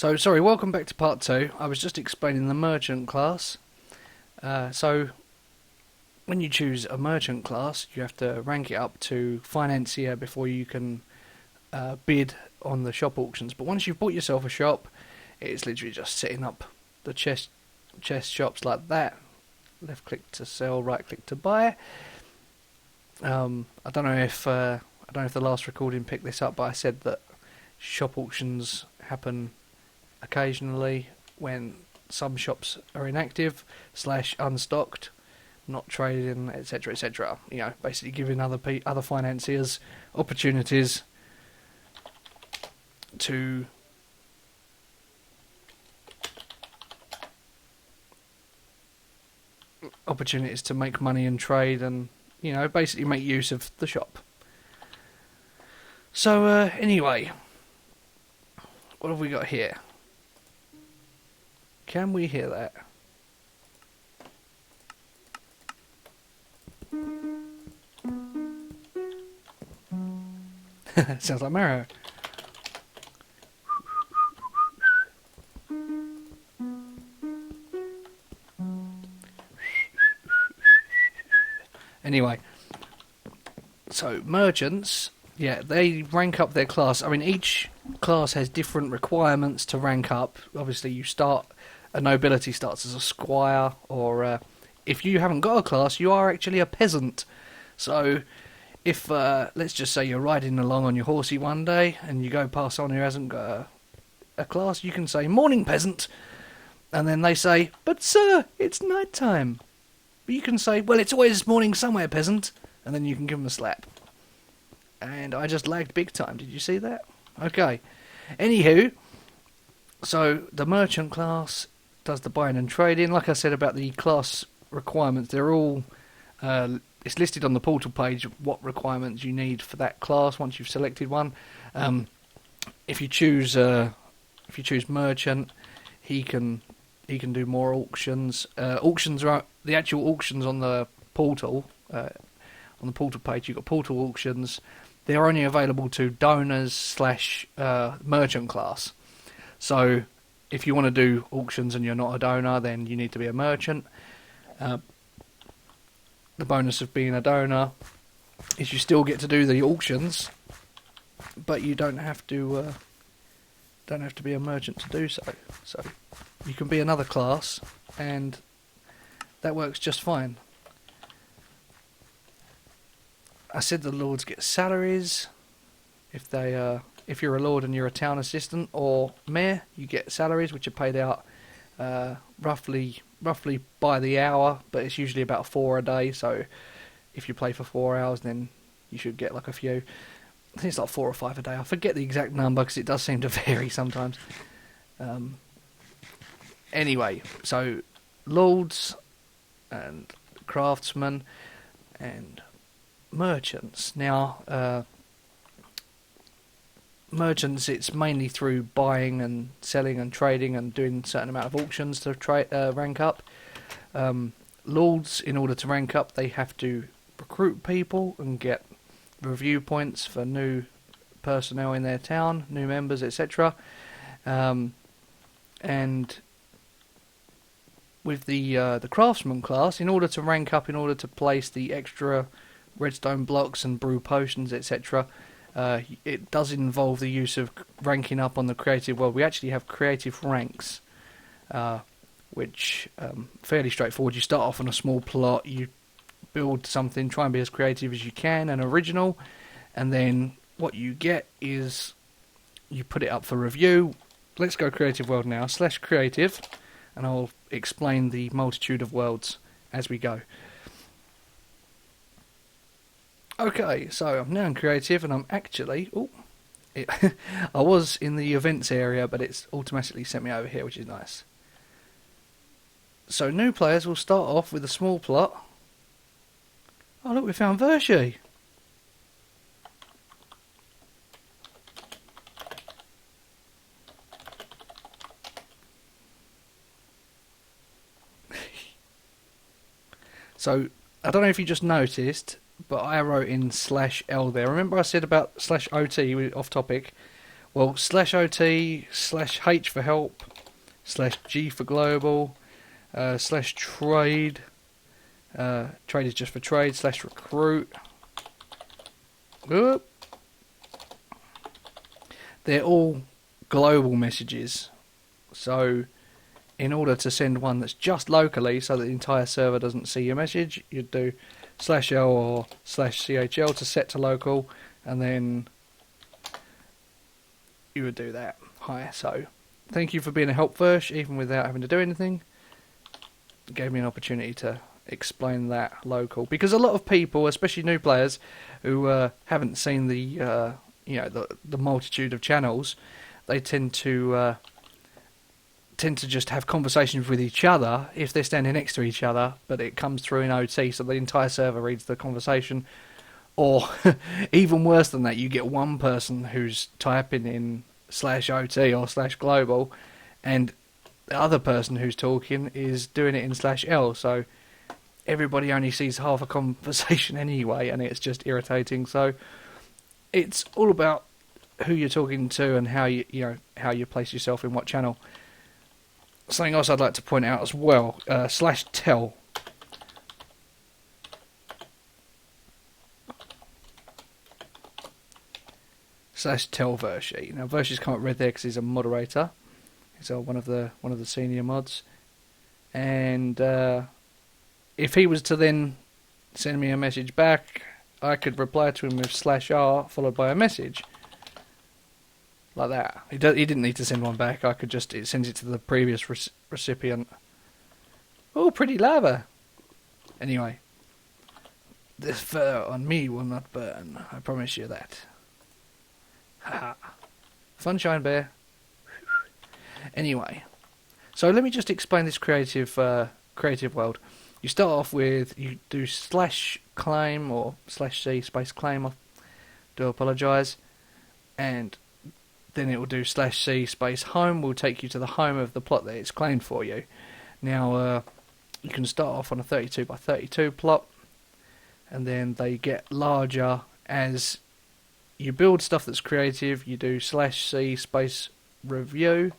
So, sorry, welcome back to part two. I was just explaining the merchant class. So, when you choose a merchant class, you have to rank it up to financier before you can bid on the shop auctions. But once you've bought yourself a shop, it's literally just setting up the chest shops like that. Left click to sell, right click to buy. I don't know if the last recording picked this up, but I said that shop auctions happen occasionally when some shops are inactive / unstocked, not trading, etc., etc. You know, basically giving other financiers opportunities to make money and trade, and basically make use of the shop. So anyway, what have we got here? Can we hear that? Sounds like Mario. Anyway, so merchants, they rank up their class. I mean, each class has different requirements to rank up. Obviously, a nobility starts as a squire, or if you haven't got a class, you are actually a peasant. So, if, let's just say you're riding along on your horsey one day, and you go past someone who hasn't got a class, you can say, "Morning, peasant," and then they say, "But sir, it's night time." But you can say, "Well, it's always morning somewhere, peasant," and then you can give them a slap. And I just lagged big time. Did you see that? Okay. Anywho, so the merchant class does the buying and trading. Like I said about the class requirements, they're all it's listed on the portal page what requirements you need for that class once you've selected one. If you choose merchant, he can do more auctions. Auctions are the actual auctions on the portal. On the portal page, you've got portal auctions. They're only available to donors / merchant class. So if you want to do auctions and you're not a donor, then you need to be a merchant. The bonus of being a donor is you still get to do the auctions, but you don't have to be a merchant to do so. So you can be another class, and that works just fine. I said the lords get salaries. If you're a lord and you're a town assistant or mayor, you get salaries which are paid out roughly by the hour, but it's usually about 4 a day. So if you play for 4 hours, then you should get like a few. I think it's like 4 or 5 a day. I forget the exact number because it does seem to vary sometimes. Anyway, so lords and craftsmen and merchants. Now, merchants, it's mainly through buying and selling and trading and doing a certain amount of auctions to rank up. Lords, in order to rank up, they have to recruit people and get review points for new personnel in their town, new members, etc. And with the craftsman class, in order to rank up, in order to place the extra redstone blocks and brew potions, etc., it does involve the use of ranking up on the creative world. We actually have creative ranks, which fairly straightforward. You start off on a small plot, you build something, try and be as creative as you can and original, and then what you get is you put it up for review. Let's go creative world now, /creative, and I'll explain the multitude of worlds as we go. Okay, so I'm now in creative, and I'm actually... I was in the events area, but it's automatically sent me over here, which is nice. So new players will start off with a small plot. Oh look, we found Vershi. So, I don't know if you just noticed, but I wrote in /L there. Remember I said about /OT, off topic, Well, /OT/H for help, /G for global, /trade. Trade is just for trade, /recruit. Oop. They're all global messages. So, in order to send one that's just locally, so that the entire server doesn't see your message, you'd do /L or /CHL to set to local, and then you would do that. Hi, so thank you for being a help first, even without having to do anything. It gave me an opportunity to explain that local, because a lot of people, especially new players, who haven't seen the the multitude of channels, they tend to just have conversations with each other if they're standing next to each other, but it comes through in OT, so the entire server reads the conversation. Or even worse than that, you get one person who's typing in /OT or /global, and the other person who's talking is doing it in /L, so everybody only sees half a conversation anyway, and it's just irritating. So it's all about who you're talking to and how how you place yourself in what channel. Something else I'd like to point out as well, /tel. /tel Vershi. Now Vershi's come up red there because he's a moderator. He's one of the senior mods, and if he was to then send me a message back, I could reply to him with /R followed by a message like that. He didn't need to send one back. It sends it to the previous recipient. Oh, pretty lava. Anyway, this fur on me will not burn. I promise you that. Haha. Sunshine bear. Anyway, so let me just explain this creative world. You start off with, you do /claim or /C space claim. I do apologise, and then it will do /C space home. Will take you to the home of the plot that it's claimed for you. Now you can start off on a 32 by 32 plot, and then they get larger as you build stuff that's creative. You do /C space review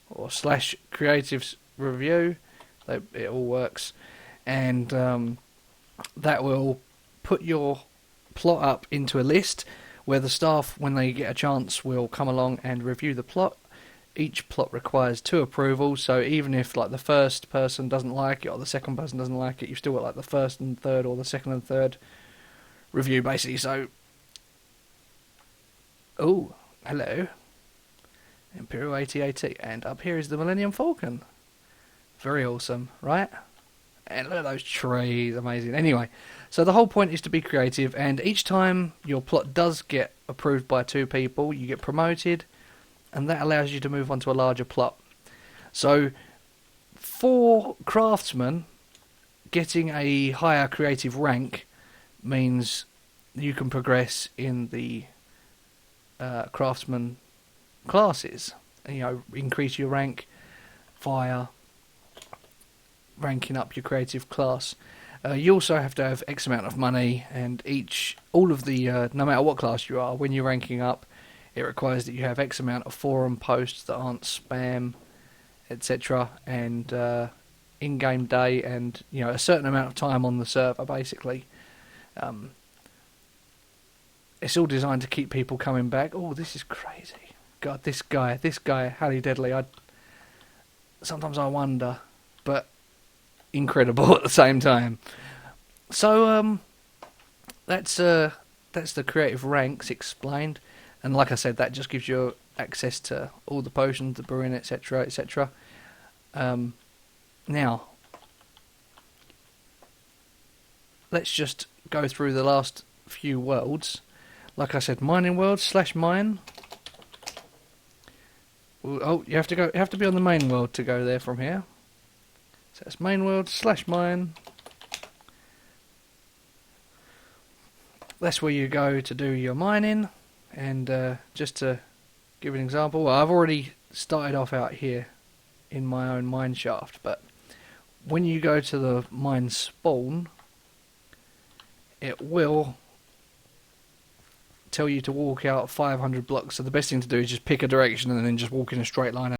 or /creatives review. It all works, and that will put your plot up into a list where the staff, when they get a chance, will come along and review the plot. Each plot requires 2 approvals, so even if like the first person doesn't like it or the second person doesn't like it, you've still got like the first and third or the second and third review basically. So, oh, hello, Imperial 8080, and up here is the Millennium Falcon. Very awesome, right? And look at those trees, amazing. Anyway, so the whole point is to be creative, and each time your plot does get approved by 2 people, you get promoted, and that allows you to move on to a larger plot. So, for craftsmen, getting a higher creative rank means you can progress in the craftsman classes. Increase your rank via ranking up your creative class. You also have to have X amount of money, and all of the no matter what class you are, when you're ranking up, it requires that you have X amount of forum posts that aren't spam, etc., and in-game day, and a certain amount of time on the server. Basically, it's all designed to keep people coming back. Oh, this is crazy! God, this guy, Hally Deadly. Sometimes I wonder, but incredible at the same time. So that's the creative ranks explained, and like I said, that just gives you access to all the potions, the brewing, etc., etc. Now let's just go through the last few worlds. Like I said, mining world /mine. Oh, you have to be on the main world to go there from here. So it's main world /mine. That's where you go to do your mining. And just to give an example, well, I've already started off out here in my own mine shaft, but when you go to the mine spawn, it will tell you to walk out 500 blocks. So the best thing to do is just pick a direction and then just walk in a straight line.